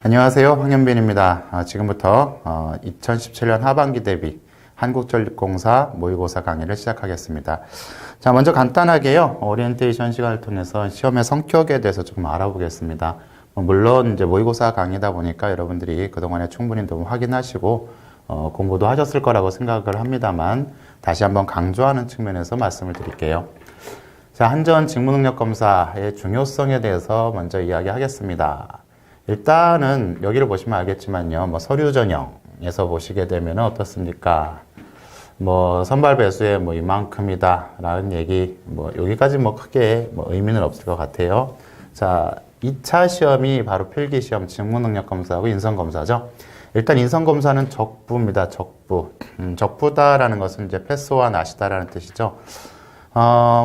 안녕하세요. 황현빈입니다. 지금부터 2017년 하반기 대비 한국전력공사 모의고사 강의를 시작하겠습니다. 자, 먼저 간단하게요. 오리엔테이션 시간을 통해서 시험의 성격에 대해서 조금 알아보겠습니다. 물론 이제 모의고사 강의다 보니까 여러분들이 그동안에 충분히 좀 확인하시고 공부도 하셨을 거라고 생각을 합니다만 다시 한번 강조하는 측면에서 말씀을 드릴게요. 자, 한전 직무능력검사의 중요성에 대해서 먼저 이야기하겠습니다. 일단은 여기를 보시면 알겠지만요. 서류 전형에서 보시게 되면 어떻습니까? 선발 배수에 이만큼이다 라는 얘기, 여기까지 크게 의미는 없을 것 같아요. 자, 2차 시험이 바로 필기시험 직무능력검사하고 인성검사죠. 일단 인성검사는 적부입니다. 적부. 적부다라는 것은 이제 패스와 낫이다라는 뜻이죠.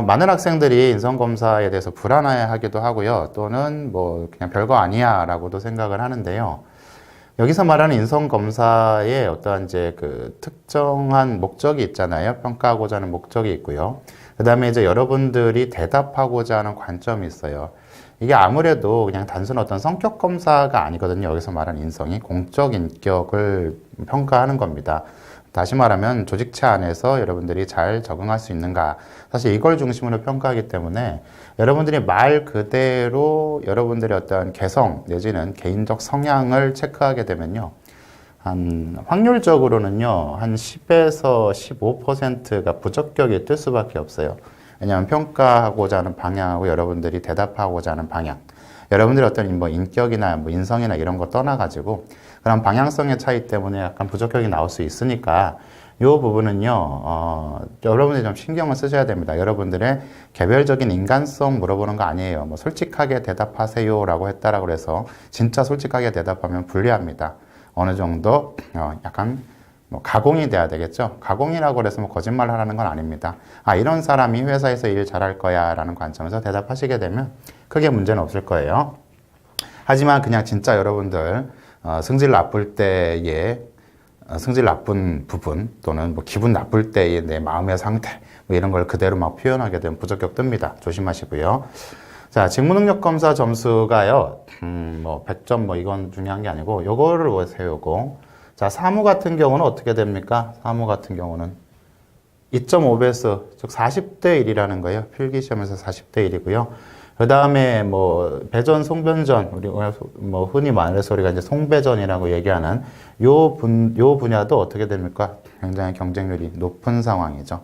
많은 학생들이 인성검사에 대해서 불안해 하기도 하고요. 또는 그냥 별거 아니야 라고도 생각을 하는데요. 여기서 말하는 인성검사의 어떠한 이제 그 특정한 목적이 있잖아요. 평가하고자 하는 목적이 있고요. 그 다음에 이제 여러분들이 대답하고자 하는 관점이 있어요. 이게 아무래도 그냥 단순 어떤 성격 검사가 아니거든요. 여기서 말하는 인성이 공적 인격을 평가하는 겁니다. 다시 말하면 조직체 안에서 여러분들이 잘 적응할 수 있는가. 사실 이걸 중심으로 평가하기 때문에 여러분들이 말 그대로 여러분들의 어떤 개성 내지는 개인적 성향을 체크하게 되면요. 확률적으로는요. 한 10에서 15%가 부적격이 뜰 수밖에 없어요. 왜냐하면 평가하고자 하는 방향하고 여러분들이 대답하고자 하는 방향. 여러분들의 어떤 인격이나 인성이나 이런 거 떠나가지고 그런 방향성의 차이 때문에 약간 부적격이 나올 수 있으니까 이 부분은요, 여러분들이 좀 신경을 쓰셔야 됩니다. 여러분들의 개별적인 인간성 물어보는 거 아니에요. 솔직하게 대답하세요 라고 했다라고 해서 진짜 솔직하게 대답하면 불리합니다. 어느 정도, 약간 가공이 돼야 되겠죠. 가공이라고 해서 거짓말 하라는 건 아닙니다. 이런 사람이 회사에서 일 잘할 거야 라는 관점에서 대답하시게 되면 크게 문제는 없을 거예요. 하지만 그냥 진짜 여러분들 성질 나쁠 때의 성질 나쁜 부분 또는 기분 나쁠 때의 내 마음의 상태 이런 걸 그대로 표현하게 되면 부적격 뜹니다. 조심하시고요. 자, 직무능력검사 점수가요. 100점 이건 중요한 게 아니고 요거를 보세요. 요거. 자, 사무 같은 경우는 어떻게 됩니까? 사무 같은 경우는 2.5배수, 즉 40대 1이라는 거예요. 필기시험에서 40대 1이고요. 그 다음에 배전, 송변전, 우리 흔히 말하는 소리가 이제 송배전이라고 얘기하는 요 분야도 어떻게 됩니까? 굉장히 경쟁률이 높은 상황이죠.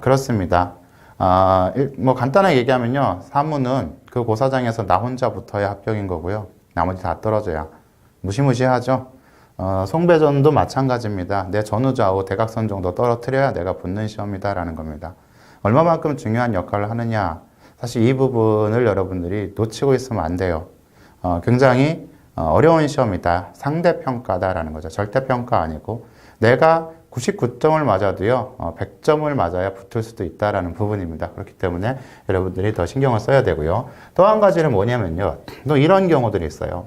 그렇습니다. 간단하게 얘기하면요. 사무는 그 고사장에서 나 혼자 붙어야 합격인 거고요. 나머지 다 떨어져야. 무시무시하죠? 송배전도 마찬가지입니다. 내 전후좌우 대각선 정도 떨어뜨려야 내가 붙는 시험이다라는 겁니다. 얼마만큼 중요한 역할을 하느냐. 사실 이 부분을 여러분들이 놓치고 있으면 안 돼요. 굉장히 어려운 시험이다. 상대평가다라는 거죠. 절대평가 아니고 내가 99점을 맞아도요. 100점을 맞아야 붙을 수도 있다라는 부분입니다. 그렇기 때문에 여러분들이 더 신경을 써야 되고요. 또 한 가지는 뭐냐면요. 또 이런 경우들이 있어요.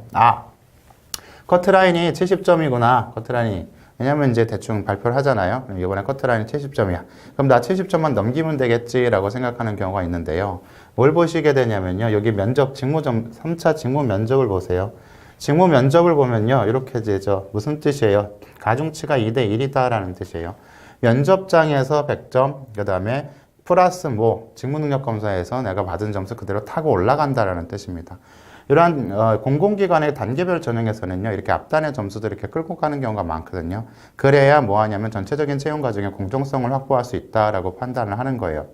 커트라인이 70점이구나. 커트라인이. 왜냐면 이제 대충 발표를 하잖아요. 이번에 커트라인이 70점이야. 그럼 나 70점만 넘기면 되겠지라고 생각하는 경우가 있는데요. 뭘 보시게 되냐면요. 여기 면접, 3차 직무 면접을 보세요. 직무 면접을 보면요. 이렇게 되죠. 무슨 뜻이에요? 가중치가 2대 1이다라는 뜻이에요. 면접장에서 100점, 그 다음에 플러스 직무능력검사에서 내가 받은 점수 그대로 타고 올라간다라는 뜻입니다. 이러한 공공기관의 단계별 전형에서는요, 이렇게 앞단의 점수들을 이렇게 끌고 가는 경우가 많거든요. 그래야 뭐하냐면 전체적인 채용 과정의 공정성을 확보할 수 있다라고 판단을 하는 거예요.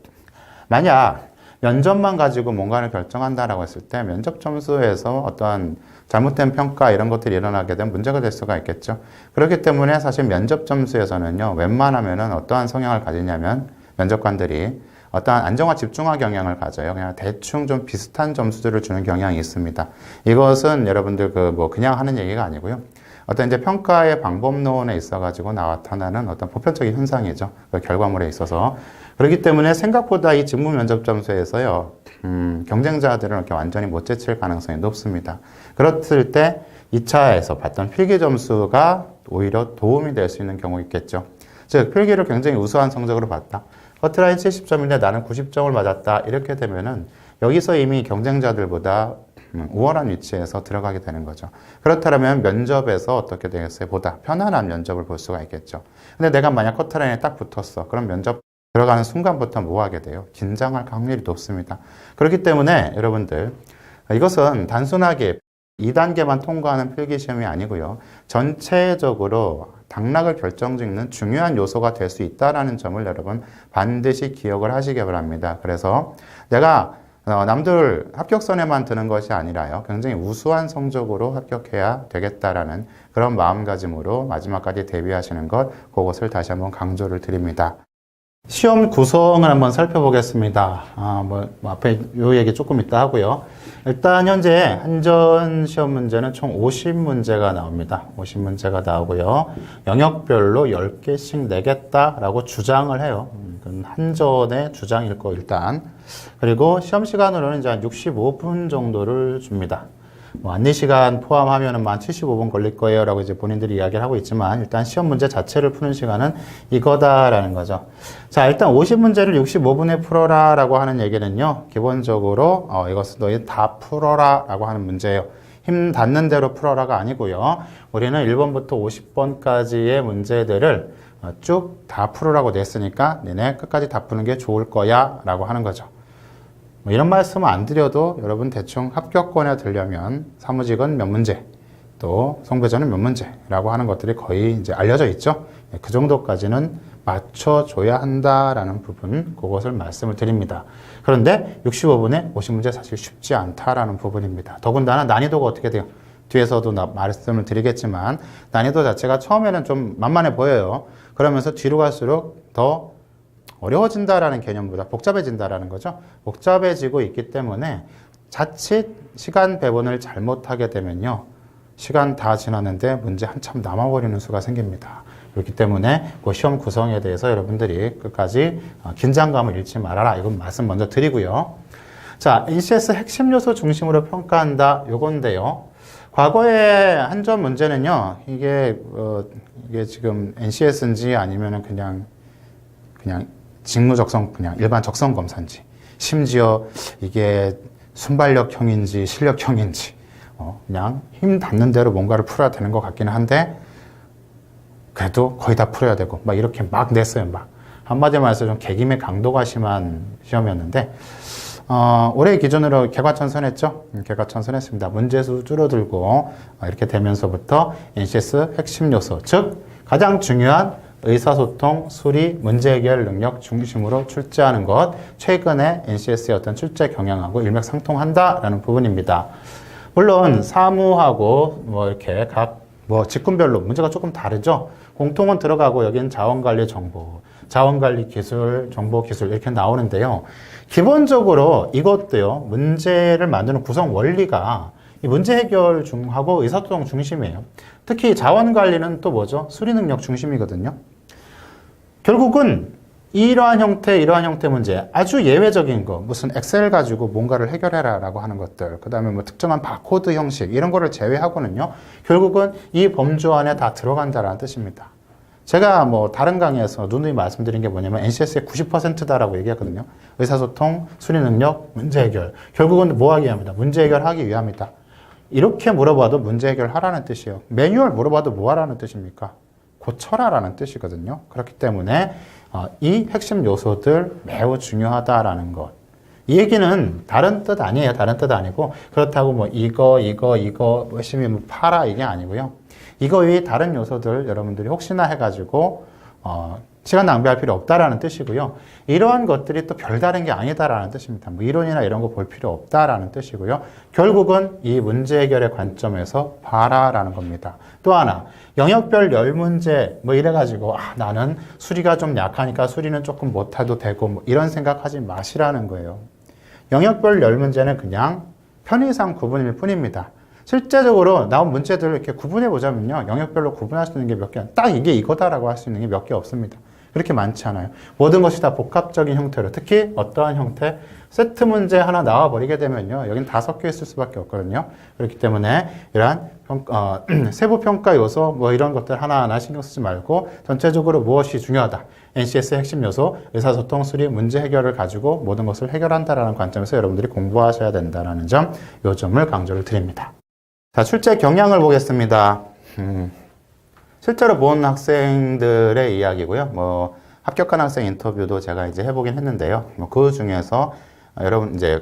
만약 면접만 가지고 뭔가를 결정한다라고 했을 때 면접 점수에서 어떠한 잘못된 평가 이런 것들이 일어나게 되면 문제가 될 수가 있겠죠. 그렇기 때문에 사실 면접 점수에서는요, 웬만하면은 어떠한 성향을 가지냐면 면접관들이 어떠한 안정화 집중화 경향을 가져요. 그냥 대충 좀 비슷한 점수들을 주는 경향이 있습니다. 이것은 여러분들 그냥 하는 얘기가 아니고요. 어떤 이제 평가의 방법론에 있어가지고 나타나는 어떤 보편적인 현상이죠. 그 결과물에 있어서. 그렇기 때문에 생각보다 이 직무 면접 점수에서요, 경쟁자들은 이렇게 완전히 못 제칠 가능성이 높습니다. 그렇을 때 2차에서 봤던 필기 점수가 오히려 도움이 될 수 있는 경우 있겠죠. 즉, 필기를 굉장히 우수한 성적으로 봤다. 커트라인 70점인데 나는 90점을 맞았다. 이렇게 되면은 여기서 이미 경쟁자들보다 우월한 위치에서 들어가게 되는 거죠. 그렇다면 면접에서 어떻게 되겠어요? 보다 편안한 면접을 볼 수가 있겠죠. 근데 내가 만약 커트라인에 딱 붙었어. 그럼 면접 들어가는 순간부터 뭐 하게 돼요? 긴장할 확률이 높습니다. 그렇기 때문에 여러분들 이것은 단순하게 2단계만 통과하는 필기시험이 아니고요. 전체적으로 당락을 결정짓는 중요한 요소가 될 수 있다는 점을 여러분 반드시 기억을 하시기 바랍니다. 그래서 내가 남들 합격선에만 드는 것이 아니라요. 굉장히 우수한 성적으로 합격해야 되겠다라는 그런 마음가짐으로 마지막까지 대비하시는 것, 그것을 다시 한번 강조를 드립니다. 시험 구성을 한번 살펴보겠습니다. 앞에 요 얘기 조금 이따 하고요. 일단 현재 한전 시험 문제는 총 50문제가 나옵니다. 50문제가 나오고요. 영역별로 10개씩 내겠다라고 주장을 해요. 이건 한전의 주장일 거 일단. 그리고 시험 시간으로는 이제 한 65분 정도를 줍니다. 안내 시간 포함하면은 한 75분 걸릴 거예요 라고 이제 본인들이 이야기를 하고 있지만 일단 시험 문제 자체를 푸는 시간은 이거다라는 거죠. 자, 일단 50문제를 65분에 풀어라 라고 하는 얘기는요, 기본적으로 이것은 너희 다 풀어라 라고 하는 문제예요. 힘 닿는 대로 풀어라가 아니고요. 우리는 1번부터 50번까지의 문제들을 쭉 다 풀으라고 냈으니까 너네 끝까지 다 푸는 게 좋을 거야 라고 하는 거죠. 이런 말씀을 안 드려도 여러분 대충 합격권에 들려면 사무직은 몇 문제, 또 송배전은 몇 문제라고 하는 것들이 거의 이제 알려져 있죠. 그 정도까지는 맞춰줘야 한다라는 부분, 그것을 말씀을 드립니다. 그런데 65분에 50문제 사실 쉽지 않다라는 부분입니다. 더군다나 난이도가 어떻게 돼요? 뒤에서도 말씀을 드리겠지만 난이도 자체가 처음에는 좀 만만해 보여요. 그러면서 뒤로 갈수록 더 어려워진다라는 개념보다 복잡해진다라는 거죠. 복잡해지고 있기 때문에 자칫 시간 배분을 잘못하게 되면요, 시간 다 지났는데 문제 한참 남아버리는 수가 생깁니다. 그렇기 때문에 그 시험 구성에 대해서 여러분들이 끝까지 긴장감을 잃지 말아라, 이건 말씀 먼저 드리고요. 자, NCS 핵심 요소 중심으로 평가한다, 요건데요. 과거의 한전 문제는요, 이게 지금 NCS인지 아니면은 그냥 직무적성, 그냥 일반 적성 검사인지, 심지어 이게 순발력형인지 실력형인지, 그냥 힘 닿는 대로 뭔가를 풀어야 되는 것 같기는 한데, 그래도 거의 다 풀어야 되고, 막 이렇게 막 냈어요, 막. 한마디로 말해서 좀 개김의 강도가 심한 시험이었는데, 올해 기준으로 개과천선했죠? 개과천선했습니다. 문제수 줄어들고, 이렇게 되면서부터 NCS 핵심 요소, 즉, 가장 중요한 의사소통, 수리, 문제 해결 능력 중심으로 출제하는 것, 최근에 NCS의 어떤 출제 경향하고 일맥상통한다라는 부분입니다. 물론 사무하고 이렇게 각 직군별로 문제가 조금 다르죠. 공통은 들어가고 여기는 자원관리 정보, 자원관리 기술, 정보 기술 이렇게 나오는데요. 기본적으로 이것도요, 문제를 만드는 구성 원리가 이 문제 해결 중하고 의사소통 중심이에요. 특히 자원관리는 또 뭐죠? 수리 능력 중심이거든요. 결국은 이러한 형태 문제, 아주 예외적인 거, 무슨 엑셀 가지고 뭔가를 해결해라 라고 하는 것들, 그 다음에 특정한 바코드 형식, 이런 거를 제외하고는요, 결국은 이 범주 안에 다 들어간다라는 뜻입니다. 제가 다른 강의에서 누누이 말씀드린 게 뭐냐면 NCS의 90%다라고 얘기했거든요. 의사소통, 수리 능력, 문제 해결. 결국은 뭐 하기 위함이다? 문제 해결하기 위함이다. 이렇게 물어봐도 문제 해결하라는 뜻이에요. 매뉴얼 물어봐도 뭐 하라는 뜻입니까? 고쳐라라는 뜻이거든요. 그렇기 때문에 이 핵심 요소들 매우 중요하다라는 것. 이 얘기는 다른 뜻 아니에요. 다른 뜻 아니고 그렇다고 이거 열심히 팔아 이게 아니고요. 이거 외에 다른 요소들 여러분들이 혹시나 해가지고 시간 낭비할 필요 없다라는 뜻이고요. 이러한 것들이 또 별다른 게 아니다라는 뜻입니다. 이론이나 이런 거 볼 필요 없다라는 뜻이고요. 결국은 이 문제 해결의 관점에서 봐라라는 겁니다. 또 하나, 영역별 10문제 이래가지고 나는 수리가 좀 약하니까 수리는 조금 못해도 되고 이런 생각하지 마시라는 거예요. 영역별 10문제는 그냥 편의상 구분일 뿐입니다. 실제적으로 나온 문제들을 이렇게 구분해 보자면요, 영역별로 구분할 수 있는 게 몇 개, 딱 이게 이거다라고 할 수 있는 게 몇 개 없습니다. 그렇게 많지 않아요. 모든 것이 다 복합적인 형태로, 특히 어떠한 형태? 세트 문제 하나 나와버리게 되면요. 여긴 다 섞여 있을 수밖에 없거든요. 그렇기 때문에 이러한 세부 평가 요소 뭐 이런 것들 하나하나 신경 쓰지 말고 전체적으로 무엇이 중요하다. NCS의 핵심 요소, 의사소통, 수리, 문제 해결을 가지고 모든 것을 해결한다라는 관점에서 여러분들이 공부하셔야 된다는 점, 요 점을 강조를 드립니다. 자, 출제 경향을 보겠습니다. 실제로 본 학생들의 이야기고요. 뭐 합격한 학생 인터뷰도 제가 이제 해보긴 했는데요. 뭐 그 중에서 여러분 이제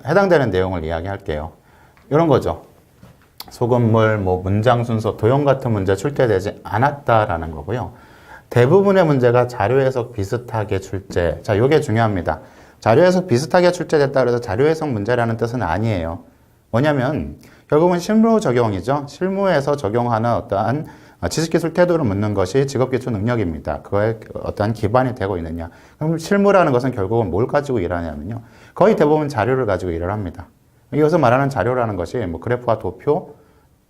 해당되는 내용을 이야기할게요. 이런 거죠. 소금물, 뭐 문장 순서, 도형 같은 문제 출제되지 않았다라는 거고요. 대부분의 문제가 자료 해석 비슷하게 출제. 자, 요게 중요합니다. 자료 해석 비슷하게 출제됐다 그래서 자료 해석 문제라는 뜻은 아니에요. 뭐냐면 결국은 실무 적용이죠. 실무에서 적용하는 어떠한 지식기술 태도를 묻는 것이 직업기초 능력입니다. 그거에 어떠한 기반이 되고 있느냐. 그럼 실무라는 것은 결국은 뭘 가지고 일하냐면요. 거의 대부분 자료를 가지고 일을 합니다. 여기서 말하는 자료라는 것이 뭐 그래프와 도표,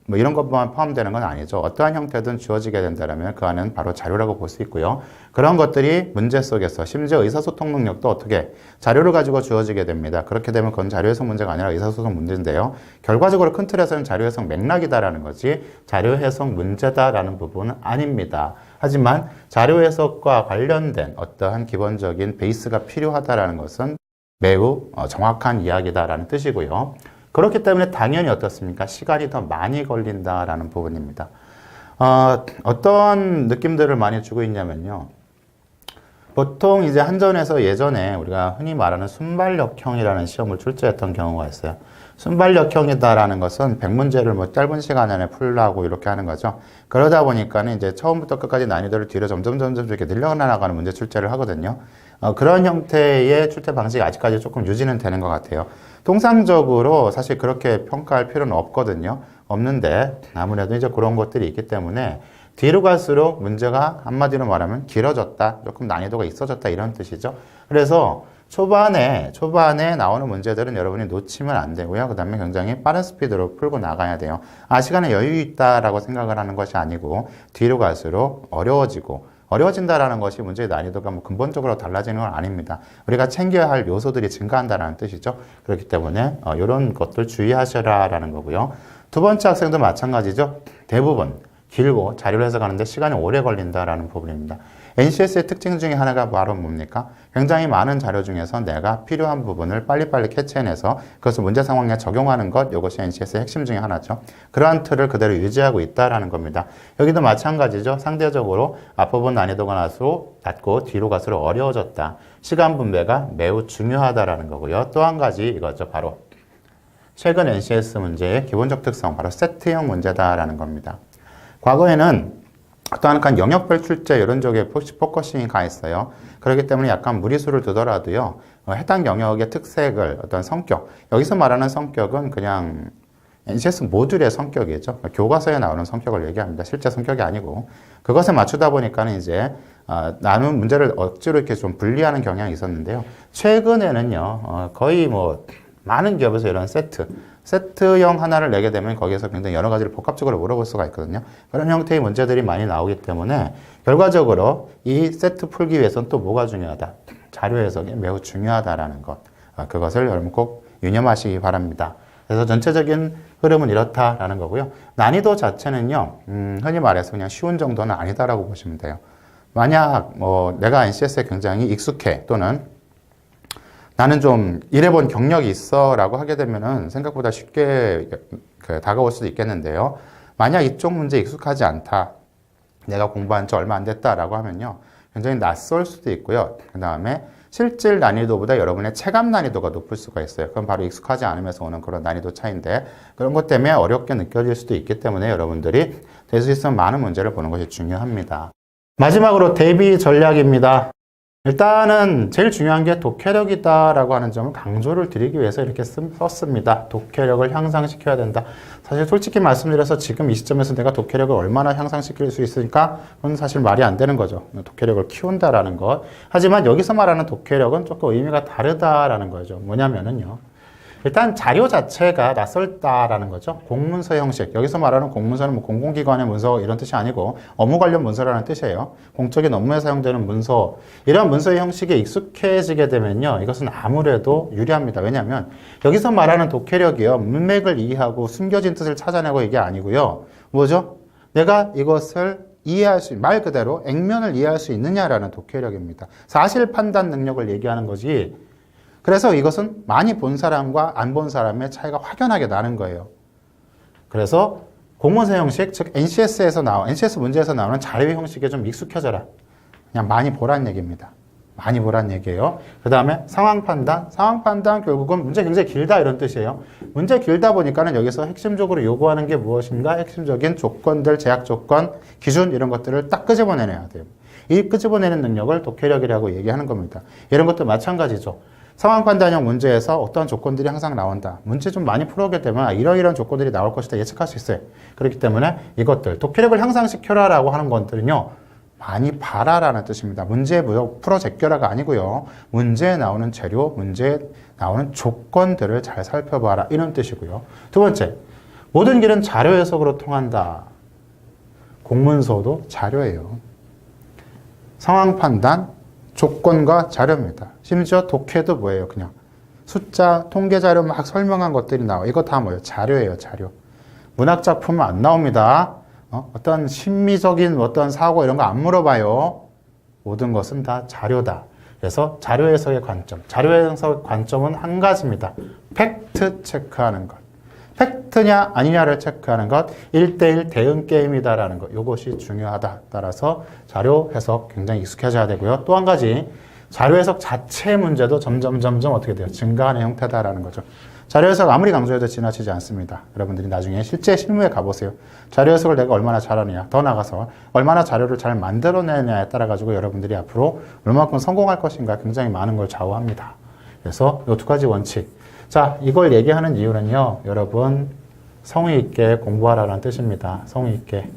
뭐 이런 것만 포함되는 건 아니죠. 어떠한 형태든 주어지게 된다면 그 안은 바로 자료라고 볼 수 있고요. 그런 것들이 문제 속에서 심지어 의사소통 능력도 어떻게 자료를 가지고 주어지게 됩니다. 그렇게 되면 그건 자료 해석 문제가 아니라 의사소통 문제인데요. 결과적으로 큰 틀에서는 자료 해석 맥락이다라는 거지 자료 해석 문제다라는 부분은 아닙니다. 하지만 자료 해석과 관련된 어떠한 기본적인 베이스가 필요하다라는 것은 매우 정확한 이야기다라는 뜻이고요. 그렇기 때문에 당연히 어떻습니까? 시간이 더 많이 걸린다라는 부분입니다. 어떤 느낌들을 많이 주고 있냐면요. 보통 이제 한전에서 예전에 우리가 흔히 말하는 순발력형이라는 시험을 출제했던 경우가 있어요. 순발력형이다라는 것은 100문제를 뭐 짧은 시간 안에 풀라고 이렇게 하는 거죠. 그러다 보니까는 이제 처음부터 끝까지 난이도를 뒤로 점점 이렇게 늘려나가는 문제 출제를 하거든요. 그런 형태의 출제 방식이 아직까지 조금 유지는 되는 것 같아요. 통상적으로 사실 그렇게 평가할 필요는 없거든요. 없는데 아무래도 이제 그런 것들이 있기 때문에 뒤로 갈수록 문제가 한마디로 말하면 길어졌다, 조금 난이도가 있어졌다 이런 뜻이죠. 그래서 초반에 나오는 문제들은 여러분이 놓치면 안 되고요. 그 다음에 굉장히 빠른 스피드로 풀고 나가야 돼요. 시간에 여유 있다라고 생각을 하는 것이 아니고 뒤로 갈수록 어려워진다라는 것이 문제의 난이도가 뭐 근본적으로 달라지는 건 아닙니다. 우리가 챙겨야 할 요소들이 증가한다는 뜻이죠. 그렇기 때문에 이런 것들 주의하셔라라는 거고요. 두 번째 학생도 마찬가지죠. 대부분 길고 자료를 해석하는데 시간이 오래 걸린다라는 부분입니다. NCS의 특징 중에 하나가 바로 뭡니까? 굉장히 많은 자료 중에서 내가 필요한 부분을 빨리빨리 캐치해내서 그것을 문제 상황에 적용하는 것, 이것이 NCS의 핵심 중에 하나죠. 그러한 틀을 그대로 유지하고 있다라는 겁니다. 여기도 마찬가지죠. 상대적으로 앞부분 난이도가 낮고 뒤로 갈수록 어려워졌다. 시간 분배가 매우 중요하다라는 거고요. 또 한 가지 이거죠. 바로 최근 NCS 문제의 기본적 특성, 바로 세트형 문제다라는 겁니다. 과거에는 어떠한 영역별 출제 이런 쪽에 포커싱이 가 있어요. 그렇기 때문에 약간 무리수를 두더라도요. 해당 영역의 특색을 어떤 성격, 여기서 말하는 성격은 그냥 NCS 모듈의 성격이죠. 교과서에 나오는 성격을 얘기합니다. 실제 성격이 아니고 그것에 맞추다 보니까는 이제 나눈 문제를 억지로 이렇게 좀 분리하는 경향이 있었는데요. 최근에는요. 거의 뭐 많은 기업에서 이런 세트형 하나를 내게 되면 거기에서 굉장히 여러 가지를 복합적으로 물어볼 수가 있거든요. 그런 형태의 문제들이 많이 나오기 때문에 결과적으로 이 세트 풀기 위해서는 또 뭐가 중요하다? 자료 해석이 매우 중요하다라는 것. 그것을 여러분 꼭 유념하시기 바랍니다. 그래서 전체적인 흐름은 이렇다라는 거고요. 난이도 자체는요, 흔히 말해서 그냥 쉬운 정도는 아니다라고 보시면 돼요. 만약 뭐 내가 NCS에 굉장히 익숙해 또는 나는 좀 일해본 경력이 있어 라고 하게 되면은 생각보다 쉽게 다가올 수도 있겠는데요. 만약 이쪽 문제 익숙하지 않다. 내가 공부한 지 얼마 안 됐다 라고 하면요. 굉장히 낯설 수도 있고요. 그 다음에 실질 난이도보다 여러분의 체감 난이도가 높을 수가 있어요. 그럼 바로 익숙하지 않으면서 오는 그런 난이도 차이인데 그런 것 때문에 어렵게 느껴질 수도 있기 때문에 여러분들이 될 수 있으면 많은 문제를 보는 것이 중요합니다. 마지막으로 대비 전략입니다. 일단은 제일 중요한 게 독해력이다라고 하는 점을 강조를 드리기 위해서 이렇게 썼습니다. 독해력을 향상시켜야 된다. 사실 솔직히 말씀드려서 지금 이 시점에서 내가 독해력을 얼마나 향상시킬 수 있을까? 그건 사실 말이 안 되는 거죠. 독해력을 키운다라는 것. 하지만 여기서 말하는 독해력은 조금 의미가 다르다라는 거죠. 뭐냐면은요. 일단 자료 자체가 낯설다라는 거죠. 공문서 형식. 여기서 말하는 공문서는 뭐 공공기관의 문서 이런 뜻이 아니고 업무 관련 문서라는 뜻이에요. 공적인 업무에 사용되는 문서. 이런 문서의 형식에 익숙해지게 되면요. 이것은 아무래도 유리합니다. 왜냐하면 여기서 말하는 독해력이요. 문맥을 이해하고 숨겨진 뜻을 찾아내고 이게 아니고요. 뭐죠? 내가 이것을 이해할 수, 말 그대로 액면을 이해할 수 있느냐라는 독해력입니다. 사실 판단 능력을 얘기하는 거지. 그래서 이것은 많이 본 사람과 안 본 사람의 차이가 확연하게 나는 거예요. 그래서 공문서 형식, 즉 NCS 문제에서 나오는 자료 형식에 좀 익숙해져라. 그냥 많이 보란 얘기입니다. 많이 보란 얘기예요. 그 다음에 상황 판단 결국은 문제 굉장히 길다 이런 뜻이에요. 문제 길다 보니까는 여기서 핵심적으로 요구하는 게 무엇인가, 핵심적인 조건들, 제약 조건, 기준 이런 것들을 딱 끄집어내야 돼요. 이 끄집어내는 능력을 독해력이라고 얘기하는 겁니다. 이런 것도 마찬가지죠. 상황 판단형 문제에서 어떤 조건들이 항상 나온다. 문제 좀 많이 풀어오게 되면 이러이러한 조건들이 나올 것이다 예측할 수 있어요. 그렇기 때문에 이것들, 독해력을 향상시켜라 라고 하는 것들은요. 많이 봐라라는 뜻입니다. 문제 풀어 제껴라가 아니고요. 문제에 나오는 재료, 문제에 나오는 조건들을 잘 살펴봐라 이런 뜻이고요. 두 번째, 모든 길은 자료 해석으로 통한다. 공문서도 자료예요. 상황 판단, 조건과 자료입니다. 심지어 독해도 뭐예요? 그냥 숫자, 통계 자료 막 설명한 것들이 나와. 이거 다 뭐예요? 자료예요, 자료. 문학 작품은 안 나옵니다. 어떤 심미적인 어떤 사고 이런 거 안 물어봐요. 모든 것은 다 자료다. 그래서 자료 해석의 관점. 자료 해석 관점은 한 가지입니다. 팩트 체크하는 것. 팩트냐 아니냐를 체크하는 것. 1대1 대응 게임이다라는 것. 이것이 중요하다. 따라서 자료 해석 굉장히 익숙해져야 되고요. 또 한 가지 자료 해석 자체의 문제도 점점 어떻게 돼요? 증가하는 형태다라는 거죠. 자료 해석 아무리 강조해도 지나치지 않습니다. 여러분들이 나중에 실제 실무에 가보세요. 자료 해석을 내가 얼마나 잘하느냐, 더 나아가서 얼마나 자료를 잘 만들어내냐에 따라 가지고 여러분들이 앞으로 얼마만큼 성공할 것인가 굉장히 많은 걸 좌우합니다. 그래서 이 두 가지 원칙. 자, 이걸 얘기하는 이유는요, 여러분 성의 있게 공부하라는 뜻입니다. 성의 있게.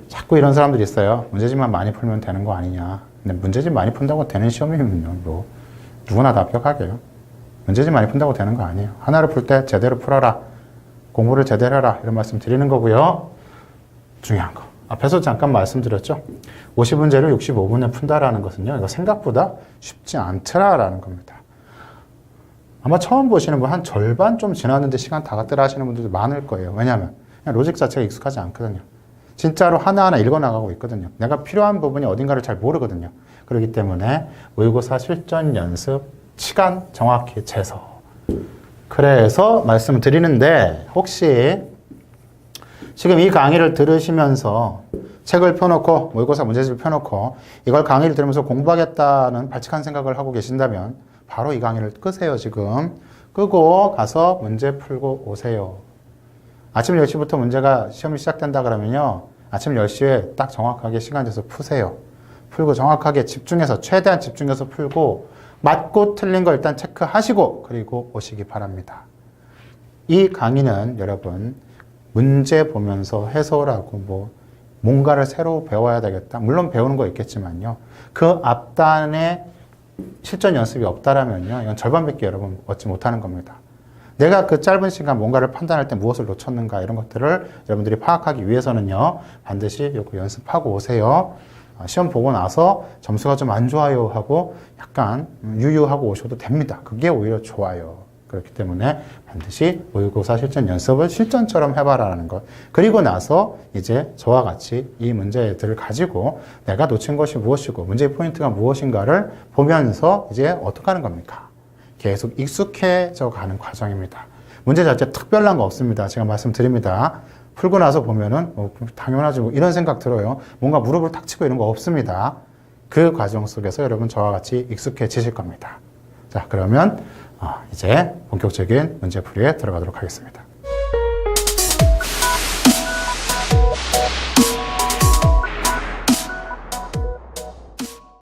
자꾸 이런 사람들이 있어요. 문제집만 많이 풀면 되는 거 아니냐. 근데 문제집 많이 푼다고 되는 시험이면요, 뭐 누구나 다 합격하게요. 문제집 많이 푼다고 되는 거 아니에요. 하나를 풀 때 제대로 풀어라. 공부를 제대로 해라. 이런 말씀 드리는 거고요. 중요한 거. 앞에서 잠깐 말씀드렸죠. 50문제를 65분에 푼다라는 것은요. 이거 생각보다 쉽지 않더라라는 겁니다. 아마 처음 보시는 분 한 절반 좀 지났는데 시간 다 갔더라 하시는 분들도 많을 거예요. 왜냐하면 그냥 로직 자체가 익숙하지 않거든요. 진짜로 하나하나 읽어나가고 있거든요. 내가 필요한 부분이 어딘가를 잘 모르거든요. 그렇기 때문에 모의고사 실전 연습 시간 정확히 재서. 그래서 말씀드리는데 혹시 지금 이 강의를 들으시면서 책을 펴놓고 모의고사 문제집을 펴놓고 이걸 강의를 들으면서 공부하겠다는 발칙한 생각을 하고 계신다면 바로 이 강의를 끄세요. 지금 끄고 가서 문제 풀고 오세요. 아침 10시부터 문제가 시험이 시작된다 그러면요. 아침 10시에 딱 정확하게 시간 재서 푸세요. 풀고 정확하게 집중해서 최대한 집중해서 풀고 맞고 틀린 거 일단 체크하시고 그리고 오시기 바랍니다. 이 강의는 여러분 문제 보면서 해설하고 뭔가를 새로 배워야 되겠다. 물론 배우는 거 있겠지만요. 그 앞단에 실전 연습이 없다라면요. 이건 절반밖에 여러분 얻지 못하는 겁니다. 내가 그 짧은 시간 뭔가를 판단할 때 무엇을 놓쳤는가 이런 것들을 여러분들이 파악하기 위해서는요. 반드시 이거 연습하고 오세요. 시험 보고 나서 점수가 좀 안 좋아요 하고 약간 유유하고 오셔도 됩니다. 그게 오히려 좋아요. 그렇기 때문에 반드시 모의고사 실전 연습을 실전처럼 해봐라는 것. 그리고 나서 이제 저와 같이 이 문제들을 가지고 내가 놓친 것이 무엇이고 문제의 포인트가 무엇인가를 보면서 이제 어떻게 하는 겁니까? 계속 익숙해져 가는 과정입니다. 문제 자체 특별한 거 없습니다. 제가 말씀드립니다. 풀고 나서 보면은 당연하지 이런 생각 들어요. 뭔가 무릎을 탁 치고 이런 거 없습니다. 그 과정 속에서 여러분 저와 같이 익숙해지실 겁니다. 자, 그러면 이제 본격적인 문제풀이에 들어가도록 하겠습니다.